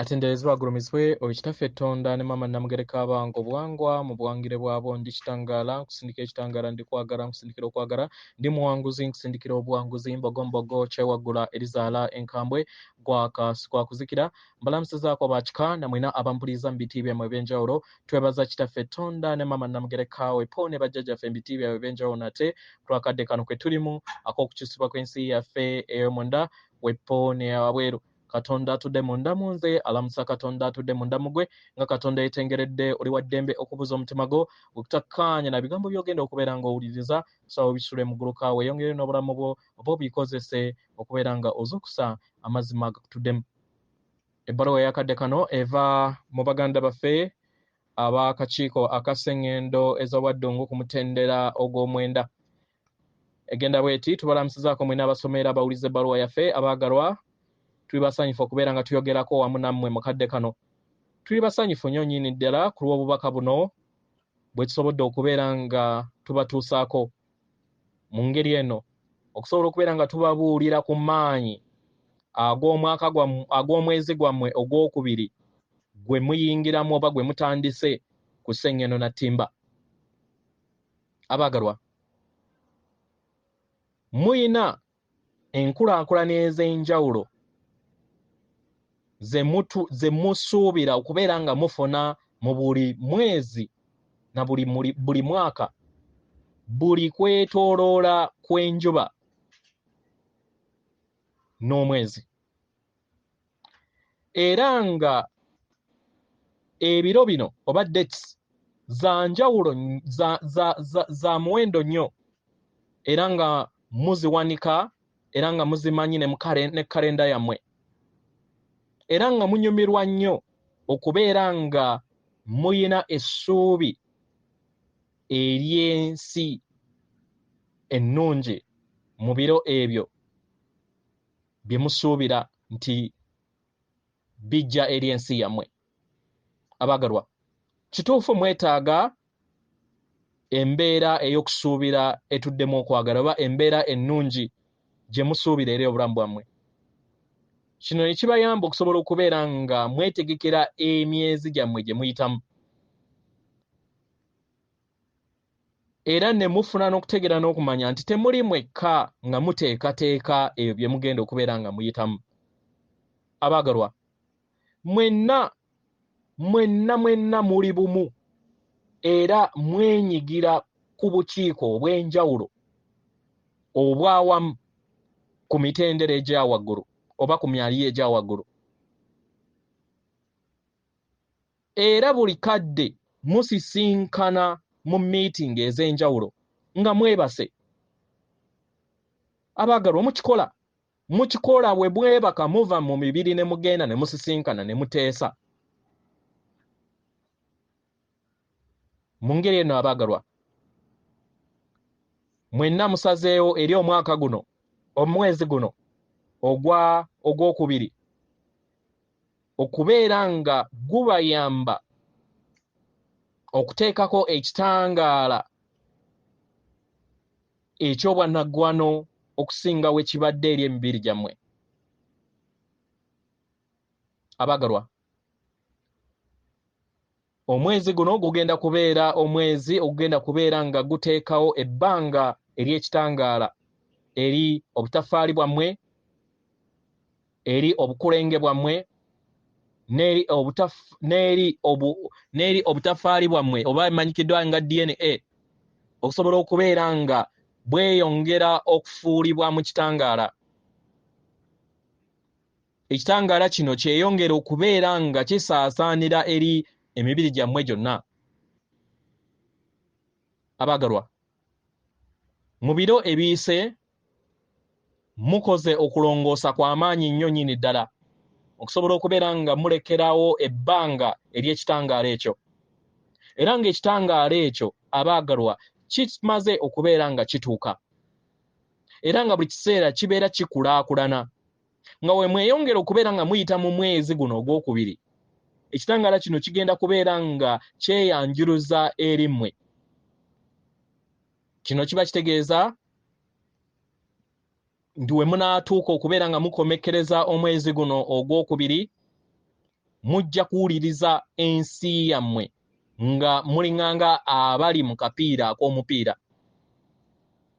atenderezebwa agulumizibwe Oweekitaffe Tonda ne Maama Namugereka abange obuwangwa mu buwangire bwabo ndi kitangaala nkusindikira ekitangaala ndi kwagala nkusindikira okwagala ndi muwanguzi nkusindikira obuwanguzi mbogombogo kyewaggula erizaala enkambwe gwakuzikira mbalamusizaako abakika namwena abampuliza mu biti byammwe ebyenjawulo twebaza Kitaffe Tonda ne Maama Namugereka wepo ne bajjajjaffe mu biti byabwe ebyenjawulo nate twakadde kano kwe tulimu ak'okukyusibwa kw'ensi yaffe ey'omunda wepo ne wabweru Katonda atudde munda munze alamusa Katonda atudde munda mugwe nga Katonda yetengeredde oli wa ddembe okubuza omutima gwo okutakkaanya na bigambo by'ogenda okubeera ng'owuliriza sawa bisule mu ggulu kaawe yongere n'obulamu bwo oba obikozese okubeera nga ozukusa amazima agakutuddemu. Ebbaluwa eyakadde kano eva mu baganda baffe ab'akakiiko aka Sengendo ez'obwa Ddungu ku mutendera ogw'omwenda. Egenda bweti tubalamusizaako mwena abasomera abawuliza ebbaluwa yaffe abaagalwa tuli basanyufu okubeera nga tuyogerako wamu nammwe mu kadde kano. Tuli basanyufu nnyo nnyini ddala ku lw'obubaka buno bwe tusobodde okubeera nga tubatuusaako mu ngeri eno okusobola okubeera nga tubabuulira ku maanyi ag'omwezi gwammwe ogwokubiri gwe muyingiramu oba gwe mutandise ku Sengendo na Ttimba. Abaagalwa, muyina enkulaakulana ez'enjawulo ze musuubira okubeera nga mufuna mu buli mwezi na buli mwaka buli kwetooloola kw'enjuba n'omwezi, era nga ebiro bino oba dates za njawulo za muwendo nnyo era nga muziwanika era nga muzimanyi ne kalenda yammwe era nga munyumirwa nnyo okubeera nga muyina essuubi ery'ensi ennungi mu biro ebyo bye musuubira nti bijja eri ensi yammwe. Abaagalwa, kituufu mwetaaga embeera ey'okusuubira etuddemu okwagala oba embeera ennungi gye musuubira eri obulamu bwammwe. Kino ne kibayamba okusobola okubeera nga mwetegekera emyezi gyammwe gye muyitamu era ne mufuna n'okutegeera n'okumanya nti temuli mwekka nga muteekateeka ebyo bye mugenda okubeera nga muyitamu. Abaagalwa, mwenna muli bumu era mwenyigira ku bukiiko obw'enjawulo obwawamu ku mitendera egya waggulu oba ku myaliiro egya waggulu, era buli kadde musisinkana mu miitingi ez'enjawulo nga mwebase. Abaagalwa, mukikola bwe mwebaka muva mu mibiri ne mugenda ne musisinkana ne muteesa. Mu ngeri eno abaagalwa, mwenna musazeewo eri omwaka guno omwezi guno ogwokubiri okubeera nga gubayamba okuteekako ekitangaala eky'obwannaggwano okusinga we kibadde eri emibiri gyammwe. Abaagalwa, omwezi guno gugenda kubeera omwezi ogugenda kubeera nga guteekawo ebbanga ery'ekitangaala eri obutafaali bwammwe, eri obukulenge bwammwe n'eri obutafaali bwammwe oba emanyikiddwa nga DNA okusobola okubeera nga bweyongera okufuulibwa mu kitangaala. Ekitangaala kino kyeyongera okubeera nga kisaasaanira eri emibiri gyammwe gyonna. Abaagalwa, mu biro ebiyise mukoze okulongoosa kw'amaanyi nnyo nnyini ddala okusobola okubeera nga mulekerawo ebbanga ery'ekitangaala ekyo, era ng'ekitangaala ekyo abaagalwa kimaze okubeera nga kituuka era nga buli kiseera kibeera kikulaakulana nga we mweyongera okubeera nga muyita mu mwezi guno ogwokubiri, ekitangaala kino kigenda kubeera nga kyeyanjuluza eri mmwe. Kino kiba kitegeeza nti we munaatuuka okubeera nga mukomekkereza omwezi guno ogwokubiri mujja kuwuliriza ensi yammwe nga mulinganga abali mu kapiira ak'omupiira,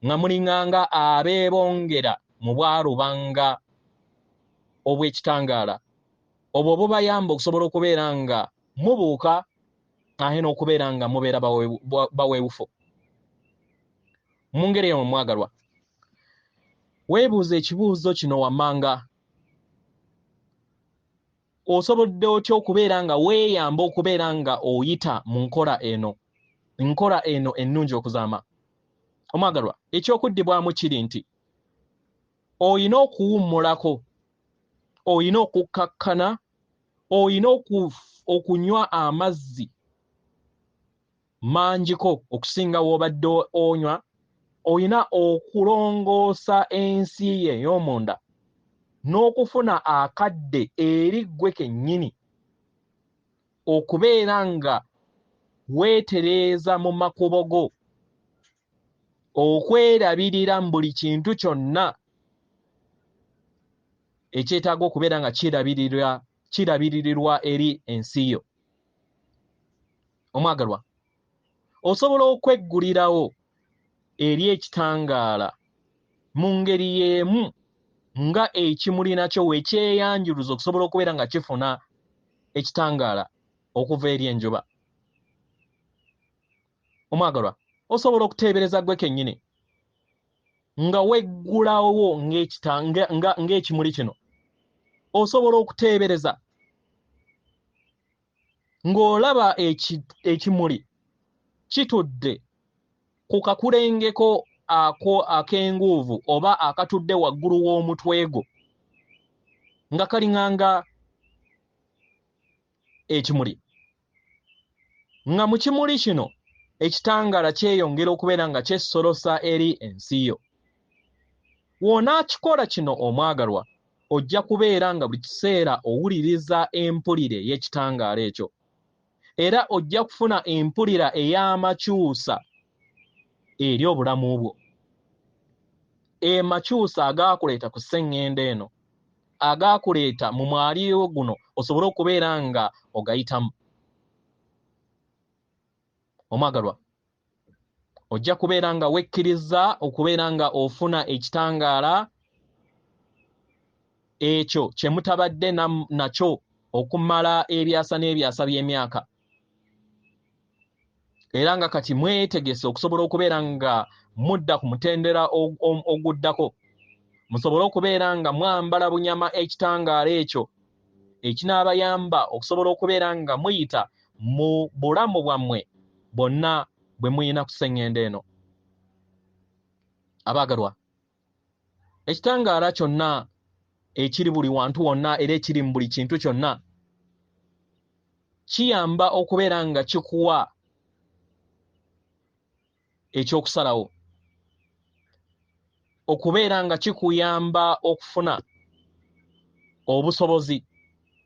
nga mulinganga abeebongera mu bwarubanga obw'ekitangaala. Obwo bubayamba okusobola okubeera nga mubuuka ahe n'okubeera nga mubeera baweewufu. Mu ngeri eyo mwagalwa, weebuuza ekibuuzo kino wammanga. Osobodde otya okubeera nga weeyamba okubeera nga oyita mu nkola eno ennungi okuzaama? Omwagalwa, ekyokuddibwamu kiri nti oyina okuwummulako, oyina okukkakkana, oyina okunywa amazzi mangiko okusinga w'obadde onywa, oyina okulongoosa ensi ye ey'omunda n'okufuna akadde eri ggwe kennyini, okubeera nga weetereeza mu makubo go, okwerabirira mu buli kintu kyonna ekyetaaga okubeera nga kirabiririrwa eri ensi yo. Omwagalwa, osobola okweggulirawo eri ekitangaala mu ngeri y'emu nga ekimuli nakyo weekyeyanjuluza okusobola okubeera nga kifuna ekitangaala okuva eri enjuba. Omwagalwa, osobola okuteebereza ggwe kennyini nga weggulawo ng'ekimuli kino. Osobola okuteebereza ng'olaba ekimuli kitudde ku kakulengeko ak'enguuvu oba akatudde waggulu w'omutwe gwo nga kalinganga ekimuli, nga mu kimuli kino ekitangaala kyeyongera okubeera nga kyesolosa eri ensi yo. W'onaakikola kino omwagalwa, ojja kubeera nga buli kiseera owuliriza empulire y'ekitangaala ekyo, era ojja kufuna empulira ey'amakyusa eri obulamu bwo. Makyusa agaakuleeta ku Sengendo eno, agaakuleeta mu mwaliiro guno osobole okubeera nga ogayitamu. Omwagalwa, ojja kubeera nga wekkiriza okubeera nga ofuna ekitangaala ekyo kye mutabadde nakyo okumala ebyasa n'ebyasa by'emyaka, era nga kati mwetegese okusobola okubeera nga mudda ku mutendera oguddako, musobole okubeera nga mwambala bunyama ekitangaala ekyo ekinaabayamba okusobola okubeera nga muyita mu bulamu bwammwe bwonna bwe muyina ku Sengendo eno. Abaagalwa, ekitangaala kyonna ekiri buli wantu wonna era ekiri mu buli kintu kyonna kiyamba okubeera nga kikuwa ekyokusalawo, okubeera nga kikuyamba okufuna obusobozi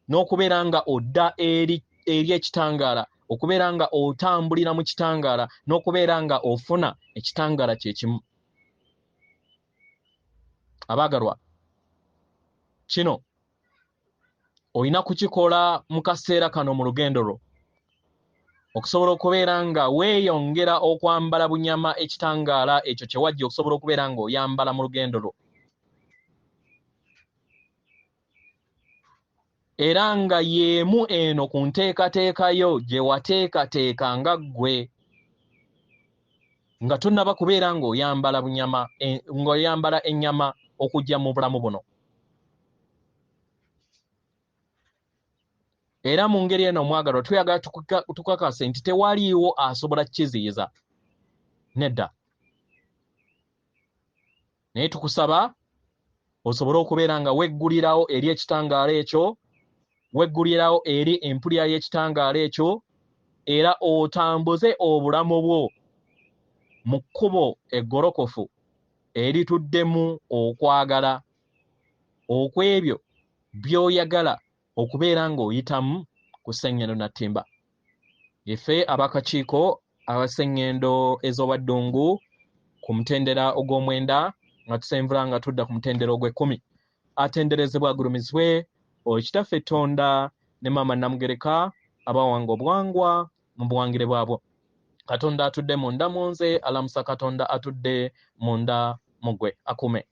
n'okubeera nga odda eri ekitangaala, okubeera nga otambulira mu kitangaala n'okubeera nga ofuna ekitangaala kye kimu. Abaagalwa, kino olina kukikola mu kaseera kano mu lugendo lwo, okusobola okubeera nga weeyongera okwambala bunyama ekitangaala ekyo kye wajja okusobola okubeera nga oyambala mu lugendo lwo, era nga y'emu eno ku nteekateekayo gye wateekateekanga ggwe nga tonnaba kubeera ng'oyambala bunyama ng'oyambala ennyama okujja mu bulamu buno. Era mu ngeri eno omwagalwa, tuyagala tukakase nti tewaliiwo asobola kiziyiza, nedda. Naye tukusaba osobole okubeera nga weggulirawo eri ekitangaala ekyo, weggulirawo eri empulira y'ekitangaala ekyo, era otambuze obulamu bwo mu kkubo eggolokofu erituddemu okwagala okw'ebyo by'oyagala okubeera ng'oyitamu ku Sengendo Nattimba. Ife abakakiiko aba Sengendo ez'obwa Ddungu ku mutendera ogw'omwenda nga tusenvula nga tudda ku mutendera ogw'ekkumi, atenderezebwa agulumizibwe Kitaffe Tonda ne mama namugereka abawanga obuwangwa mu buwangire bwabwo. Katonda atudde munda munze, alamusa Katonda atudde munda mugwe. Akume.